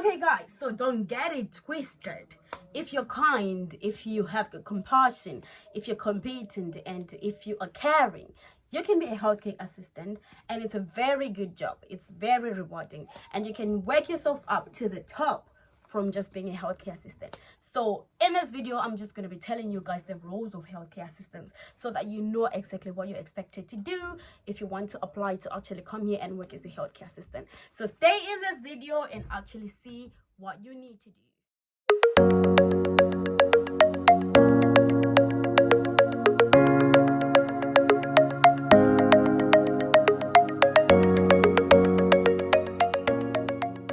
Okay guys, so don't get it twisted. If you're kind, if you have compassion, if you're competent, and if you are caring, you can be a healthcare assistant, and it's a very good job. It's very rewarding, and you can work yourself up to the top from just being a healthcare assistant. So in this video, I'm just going to be telling you guys the roles of healthcare assistants so that you know exactly what you're expected to do if you want to apply to actually come here and work as a healthcare assistant. So stay in this video and actually see what you need to do.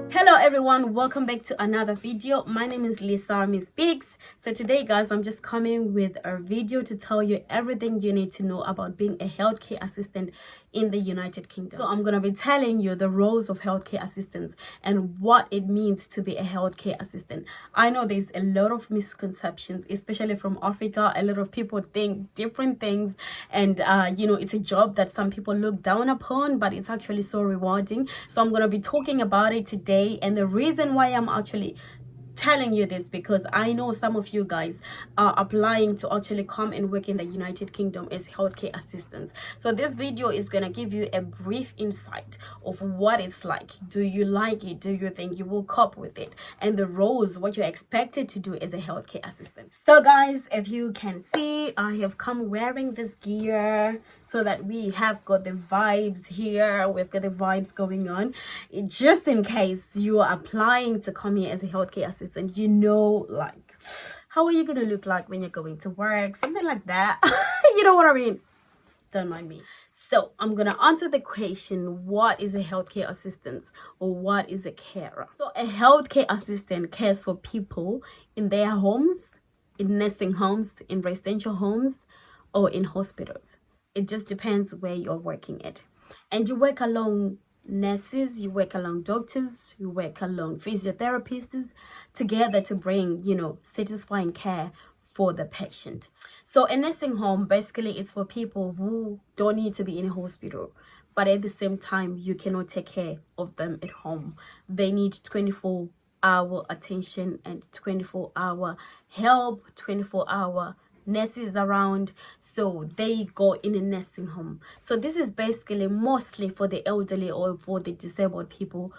Hello everyone, welcome back to another video. My name is Lisa Miss Biggs. So today guys, I'm just coming with a video to tell you everything you need to know about being a healthcare assistant in the United Kingdom. So I'm going to be telling you the roles of healthcare assistants and what it means to be a healthcare assistant. I know there's a lot of misconceptions, especially from Africa. A lot of people think different things, and it's a job that some people look down upon, but it's actually so rewarding. So I'm going to be talking about it today, and the reason why I'm actually telling you this because I know some of you guys are applying to actually come and work in the United Kingdom as healthcare assistants. So this video is going to give you a brief insight of what it's like. Do you like it? Do you think you will cope with it? And the roles, what you're expected to do as a healthcare assistant. So guys, if you can see, I have come wearing this gear so that we have got the vibes here. We've got the vibes going on. Just in case you are applying to come here as a healthcare assistant, like, how are you going to look like when you're going to work? Something like that. You know what I mean? Don't mind me. So I'm going to answer the question, what is a healthcare assistant or what is a carer? So a healthcare assistant cares for people in their homes, in nursing homes, in residential homes, or in hospitals. It just depends where you're working at. And you work along nurses, you work along doctors, you work along physiotherapists together to bring, satisfying care for the patient. So a nursing home, basically, it's for people who don't need to be in a hospital, but at the same time, you cannot take care of them at home. They need 24-hour attention and 24-hour help, 24-hour nurses around, so they go in a nursing home. So this is basically mostly for the elderly or for the disabled people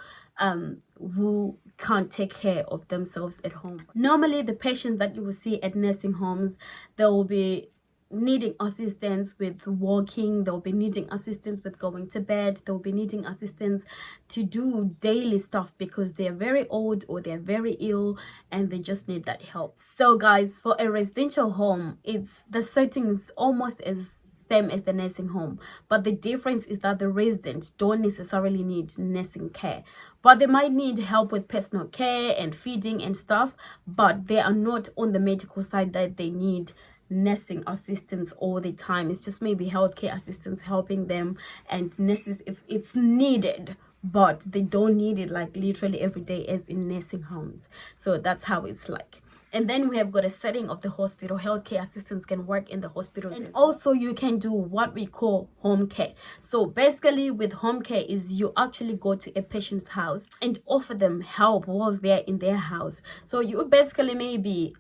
who can't take care of themselves at home. Normally the patients that you will see at nursing homes, they will be needing assistance with walking, they'll be needing assistance with going to bed, they'll be needing assistance to do daily stuff because they're very old or they're very ill and they just need that help. So guys, for a residential home, it's the settings almost as same as the nursing home, but the difference is that the residents don't necessarily need nursing care, but they might need help with personal care and feeding and stuff, but they are not on the medical side that they need nursing assistants all the time. It's just maybe healthcare assistants helping them and nurses if it's needed, but they don't need it like literally every day as in nursing homes. So that's how it's like. And then we have got a setting of the hospital. Healthcare assistants can work in the hospitals, and also you can do what we call home care. So basically with home care is you actually go to a patient's house and offer them help whilst they're in their house. So you basically maybe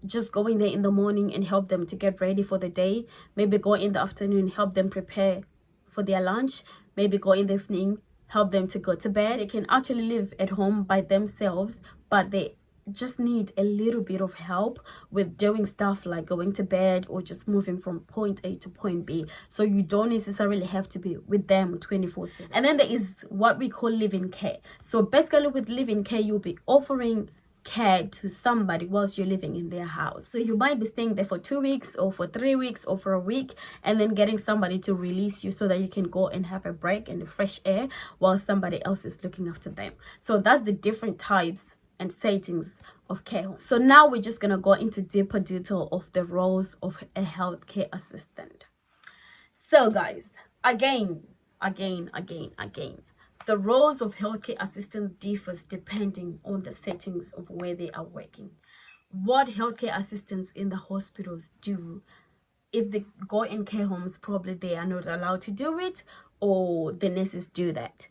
just going there in the morning and help them to get ready for the day, maybe go in the afternoon, help them prepare for their lunch, maybe go in the evening, help them to go to bed. They can actually live at home by themselves, but they just need a little bit of help with doing stuff like going to bed or just moving from point A to point B. So you don't necessarily have to be with them 24/7. And then there is what we call live-in care. So basically with live-in care, you'll be offering care to somebody whilst you're living in their house. So you might be staying there for 2 weeks or for 3 weeks or for a week, and then getting somebody to release you so that you can go and have a break and fresh air while somebody else is looking after them. So that's the different types and settings of care homes. So now we're just going to go into deeper detail of the roles of a healthcare assistant. So guys, again, the roles of healthcare assistants differs depending on the settings of where they are working. What healthcare assistants in the hospitals do, if they go in care homes, probably they are not allowed to do it, or the nurses do that.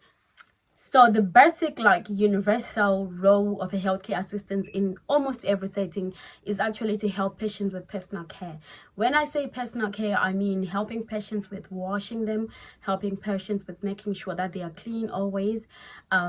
So the basic, like, universal role of a healthcare assistant in almost every setting is actually to help patients with personal care. When I say personal care, I mean helping patients with washing them, helping patients with making sure that they are clean always,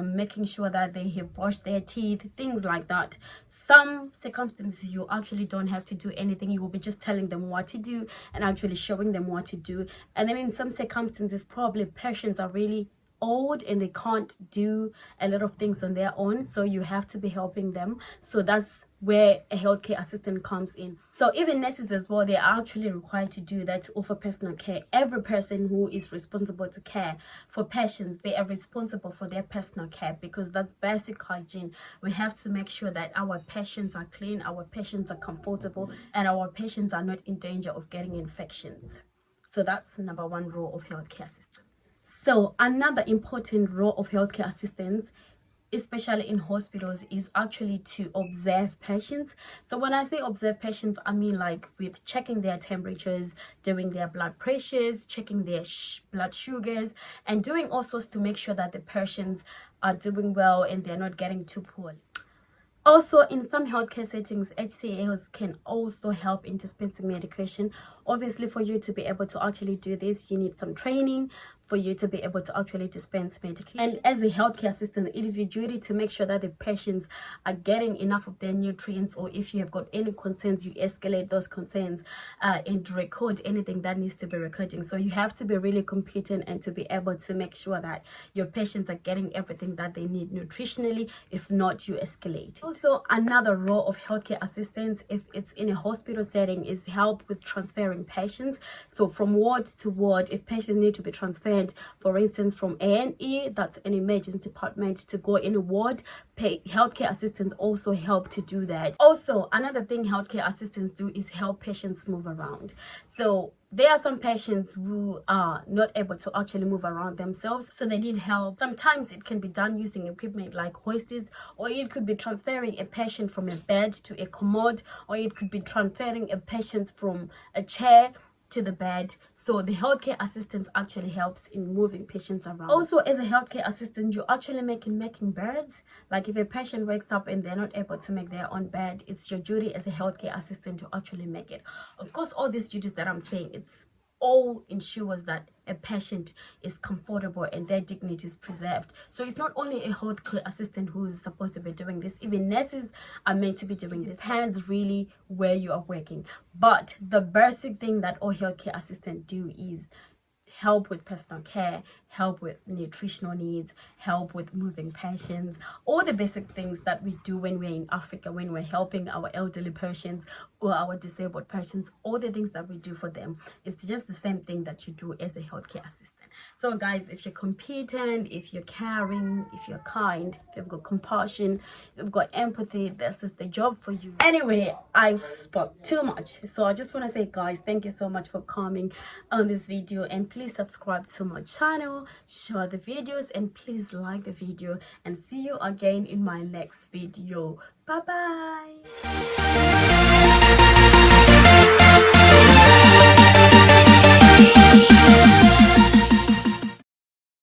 making sure that they have brushed their teeth, things like that. Some circumstances you actually don't have to do anything. You will be just telling them what to do and actually showing them what to do. And then in some circumstances, probably patients are really old and they can't do a lot of things on their own, so you have to be helping them. So that's where a healthcare assistant comes in. So even nurses as well, they are actually required to do that, to offer personal care. Every person who is responsible to care for patients, they are responsible for their personal care, because that's basic hygiene. We have to make sure that our patients are clean, our patients are comfortable, and our patients are not in danger of getting infections. So that's number one role of healthcare assistants. So another important role of healthcare assistants, especially in hospitals, is actually to observe patients. So when I say observe patients, I mean like with checking their temperatures, doing their blood pressures, checking their blood sugars, and doing all sorts to make sure that the patients are doing well and they're not getting too poorly. Also, in some healthcare settings, HCAs can also help in dispensing medication. Obviously, for you to be able to actually do this, you need some training for you to be able to actually dispense medication. And as a healthcare assistant, it is your duty to make sure that the patients are getting enough of their nutrients, or if you have got any concerns, you escalate those concerns and record anything that needs to be recording. So you have to be really competent and to be able to make sure that your patients are getting everything that they need nutritionally. If not, you escalate. Also, another role of healthcare assistants, if it's in a hospital setting, is help with transferring patients. So from ward to ward, if patients need to be transferred, for instance, from A&E, that's an emergency department, to go in a ward, healthcare assistants also help to do that. Also, another thing healthcare assistants do is help patients move around. So there are some patients who are not able to actually move around themselves, so they need help. Sometimes it can be done using equipment like hoists, or it could be transferring a patient from a bed to a commode, or it could be transferring a patient from a chair to the bed. So the healthcare assistant actually helps in moving patients around. Also, as a healthcare assistant, you're actually making beds. Like if a patient wakes up and they're not able to make their own bed, it's your duty as a healthcare assistant to actually make it. Of course, all these duties that I'm saying, it's all ensures that a patient is comfortable and their dignity is preserved. So it's not only a healthcare assistant who is supposed to be doing this, even nurses are meant to be doing this. Depends really where you are working, but the basic thing that all healthcare assistants do is help with personal care, help with nutritional needs, help with moving patients, all the basic things that we do when we're in Africa, when we're helping our elderly patients or our disabled patients, all the things that we do for them. It's just the same thing that you do as a healthcare assistant. So guys, if you're competent, if you're caring, if you're kind, if you've got compassion, if you've got empathy, this is the job for you. Anyway, I've spoke too much, so I just want to say, guys, thank you so much for coming on this video, and please subscribe to my channel, share the videos, and please like the video, and see you again in my next video. Bye bye.